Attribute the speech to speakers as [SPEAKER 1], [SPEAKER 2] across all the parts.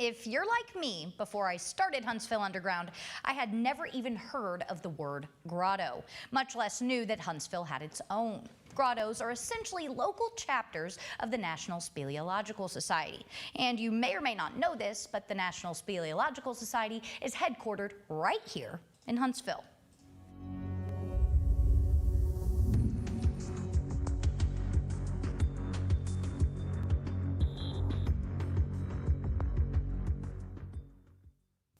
[SPEAKER 1] If you're like me, before I started Huntsville Underground, I had never even heard of the word grotto, much less knew that Huntsville had its own. Grottos are essentially local chapters of the National Speleological Society. And you may or may not know this, but the National Speleological Society is headquartered right here in Huntsville.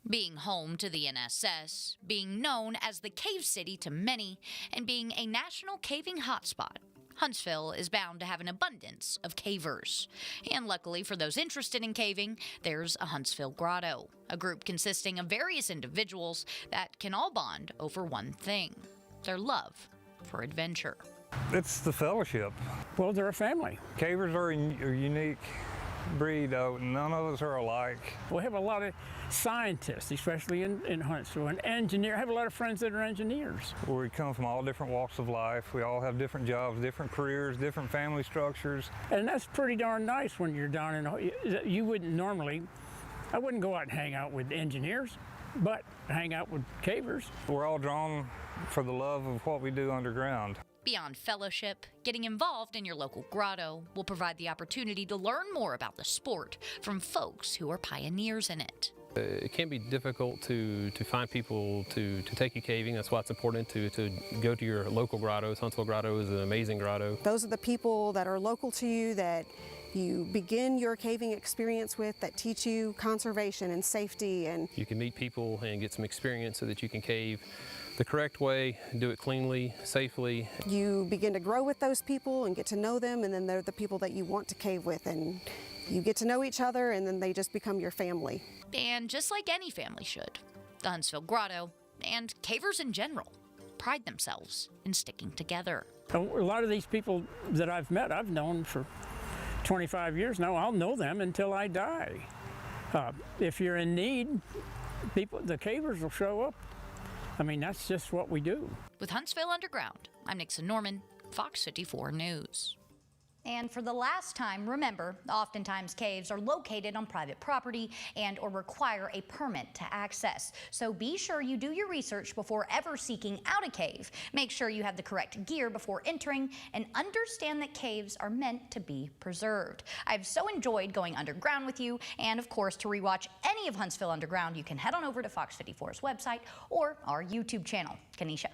[SPEAKER 1] Being home to the NSS, being known as the Cave City to many, and being a national caving hotspot, Huntsville is bound to have an abundance of cavers. And luckily for those interested in caving, there's a Huntsville Grotto, a group consisting of various individuals that can all bond over one thing: their love for adventure.
[SPEAKER 2] It's the fellowship.
[SPEAKER 3] Well, they're a family.
[SPEAKER 2] Cavers are a unique breed, though. None of us are alike.
[SPEAKER 3] We have a lot of scientists, especially in Huntsville, and engineers. I have a lot of friends that are engineers.
[SPEAKER 2] We come from all different walks of life. We all have different jobs, different careers, different family structures.
[SPEAKER 3] And that's pretty darn nice when you're down in, you wouldn't normally, I wouldn't go out and hang out with engineers, but hang out with cavers.
[SPEAKER 2] We're all drawn for the love of what we do underground.
[SPEAKER 1] Beyond fellowship, getting involved in your local grotto will provide the opportunity to learn more about the sport from folks who are pioneers in it.
[SPEAKER 4] It can be difficult to find people to take you caving. That's why it's important to go to your local grottos. Huntsville Grotto is an amazing grotto.
[SPEAKER 5] Those are the people that are local to you, that you begin your caving experience with, that teach you conservation and safety. And
[SPEAKER 4] you can meet people and get some experience so that you can cave the correct way, do it cleanly, safely.
[SPEAKER 5] You begin to grow with those people and get to know them, and then they're the people that you want to cave with, and you get to know each other, and then they just become your family.
[SPEAKER 1] And just like any family should, the Huntsville Grotto, and cavers in general, pride themselves in sticking together.
[SPEAKER 3] A lot of these people that I've met, I've known for 25 years now. I'll know them until I die. If you're in need, the cavers will show up. I mean, that's just what we do.
[SPEAKER 1] With Huntsville Underground, I'm Nixon Norman, Fox 54 News. And for the last time, remember, oftentimes caves are located on private property and or require a permit to access. So be sure you do your research before ever seeking out a cave. Make sure you have the correct gear before entering and understand that caves are meant to be preserved. I've so enjoyed going underground with you, and of course, to rewatch any of Huntsville Underground, you can head on over to Fox 54's website or our YouTube channel. Kanisha.